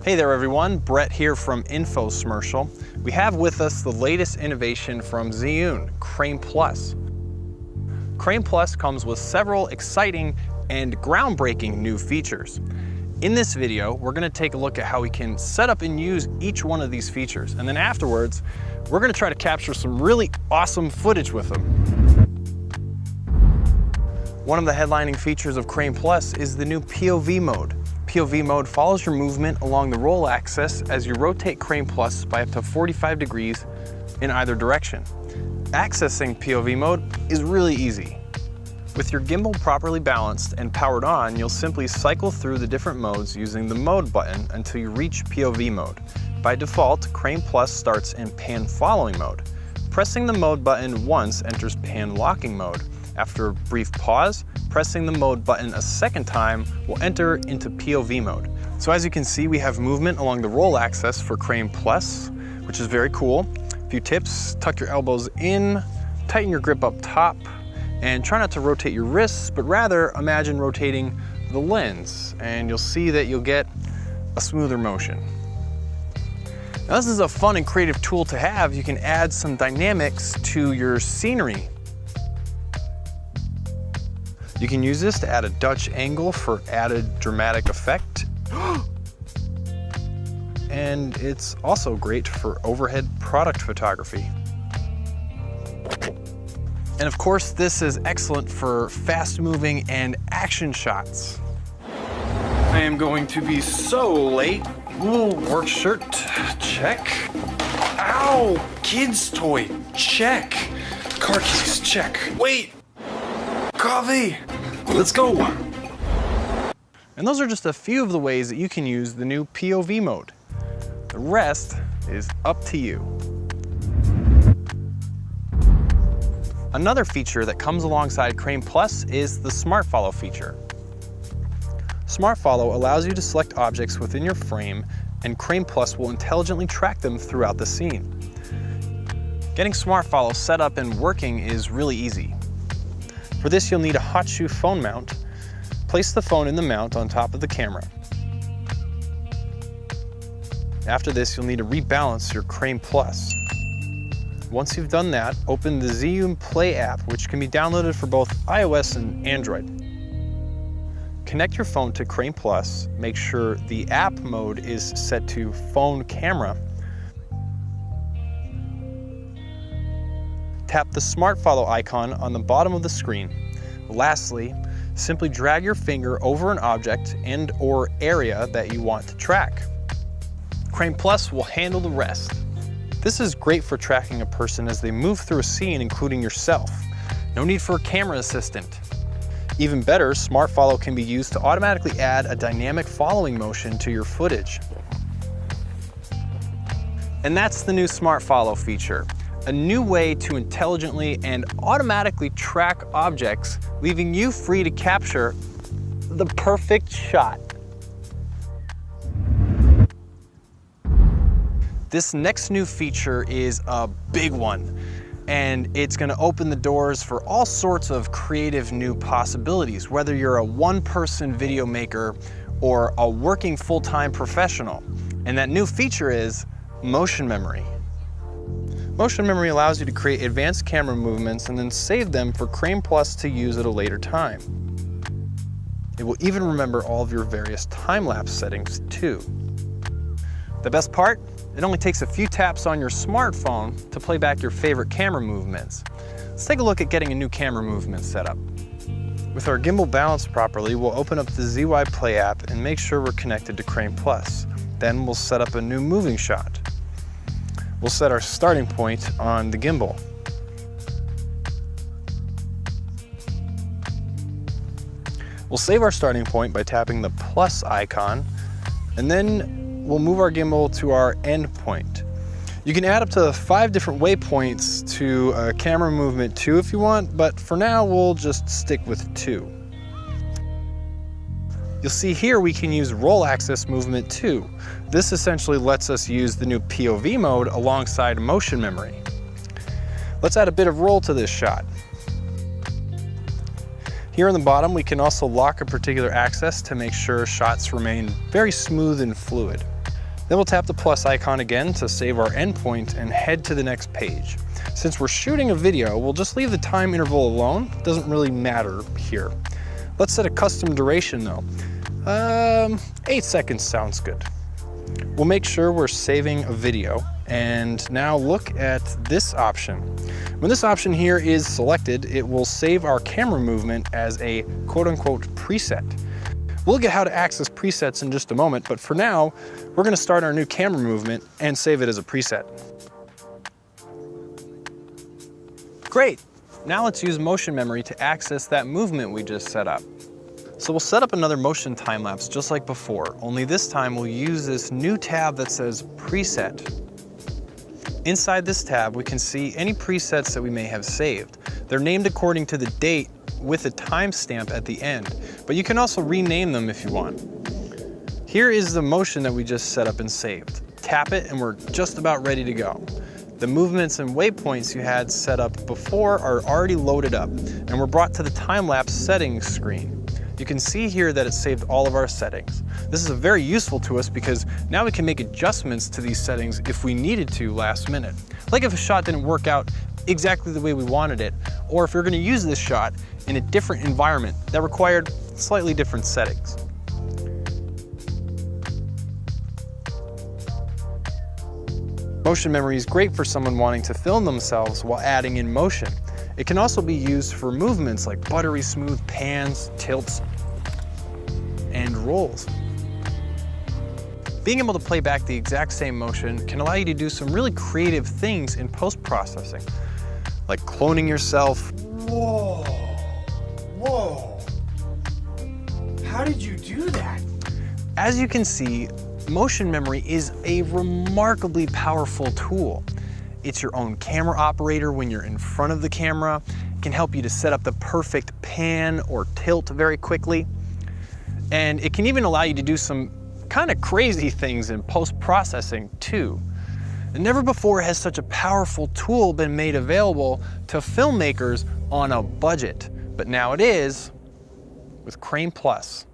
Hey there everyone, Brett here from Infosmercial. We have with us the latest innovation from Zhiyun, Crane Plus. Crane Plus comes with several exciting and groundbreaking new features. In this video, we're going to take a look at how we can set up and use each one of these features, and then afterwards, we're going to try to capture some really awesome footage with them. One of the headlining features of Crane Plus is the new POV mode. POV mode follows your movement along the roll axis as you rotate Crane Plus by up to 45 degrees in either direction. Accessing POV mode is really easy. With your gimbal properly balanced and powered on, you'll simply cycle through the different modes using the mode button until you reach POV mode. By default, Crane Plus starts in pan following mode. Pressing the mode button once enters pan locking mode. After a brief pause, pressing the mode button a second time will enter into POV mode. So as you can see, we have movement along the roll axis for Crane Plus, which is very cool. A few tips: tuck your elbows in, tighten your grip up top, and try not to rotate your wrists, but rather imagine rotating the lens, and you'll see that you'll get a smoother motion. Now this is a fun and creative tool to have. You can add some dynamics to your scenery. You can use this to add a Dutch angle for added dramatic effect. And it's also great for overhead product photography. And of course, this is excellent for fast-moving and action shots. I am going to be so late. Ooh, work shirt, check. Ow, kids toy, check. Car keys, check. Wait, coffee, let's go. And those are just a few of the ways that you can use the new POV mode. The rest is up to you. Another feature that comes alongside Crane Plus is the Smart Follow feature. Smart Follow allows you to select objects within your frame, and Crane Plus will intelligently track them throughout the scene. Getting Smart Follow set up and working is really easy. For this, you'll need a hot shoe phone mount. Place the phone in the mount on top of the camera. After this, you'll need to rebalance your Crane Plus. Once you've done that, open the Zhiyun Play app, which can be downloaded for both iOS and Android. Connect your phone to Crane Plus. Make sure the app mode is set to phone camera. Tap the Smart Follow icon on the bottom of the screen. Lastly, simply drag your finger over an object and/or area that you want to track. Crane Plus will handle the rest. This is great for tracking a person as they move through a scene, including yourself. No need for a camera assistant. Even better, Smart Follow can be used to automatically add a dynamic following motion to your footage. And that's the new Smart Follow feature. A new way to intelligently and automatically track objects, leaving you free to capture the perfect shot. This next new feature is a big one, and it's going to open the doors for all sorts of creative new possibilities, whether you're a one-person video maker or a working full-time professional. And that new feature is motion memory. Motion memory allows you to create advanced camera movements and then save them for Crane Plus to use at a later time. It will even remember all of your various time-lapse settings too. The best part? It only takes a few taps on your smartphone to play back your favorite camera movements. Let's take a look at getting a new camera movement set up. With our gimbal balanced properly, we'll open up the ZY Play app and make sure we're connected to Crane Plus. Then we'll set up a new moving shot. We'll set our starting point on the gimbal. We'll save our starting point by tapping the plus icon, and then we'll move our gimbal to our end point. You can add up to 5 different waypoints to a camera movement too if you want, but for now we'll just stick with 2. You'll see here we can use roll axis movement too. This essentially lets us use the new POV mode alongside motion memory. Let's add a bit of roll to this shot. Here on the bottom, we can also lock a particular axis to make sure shots remain very smooth and fluid. Then we'll tap the plus icon again to save our endpoint and head to the next page. Since we're shooting a video, we'll just leave the time interval alone. It doesn't really matter here. Let's set a custom duration though. 8 seconds sounds good. We'll make sure we're saving a video, and now look at this option. When this option here is selected, it will save our camera movement as a quote-unquote preset. We'll look at how to access presets in just a moment, but for now, we're gonna start our new camera movement and save it as a preset. Great, now let's use motion memory to access that movement we just set up. So we'll set up another motion time lapse just like before, only this time we'll use this new tab that says preset. Inside this tab, we can see any presets that we may have saved. They're named according to the date with a timestamp at the end, but you can also rename them if you want. Here is the motion that we just set up and saved. Tap it and we're just about ready to go. The movements and waypoints you had set up before are already loaded up, and we're brought to the time-lapse settings screen. You can see here that it saved all of our settings. This is very useful to us because now we can make adjustments to these settings if we needed to last minute. Like if a shot didn't work out exactly the way we wanted it, or if we're gonna use this shot in a different environment that required slightly different settings. Motion memory is great for someone wanting to film themselves while adding in motion. It can also be used for movements like buttery smooth pans, tilts, and rolls. Being able to play back the exact same motion can allow you to do some really creative things in post-processing, like cloning yourself. Whoa, whoa. How did you do that? As you can see, motion memory is a remarkably powerful tool. It's your own camera operator when you're in front of the camera. It can help you to set up the perfect pan or tilt very quickly. And it can even allow you to do some kind of crazy things in post-processing too. And never before has such a powerful tool been made available to filmmakers on a budget. But now it is with Crane Plus.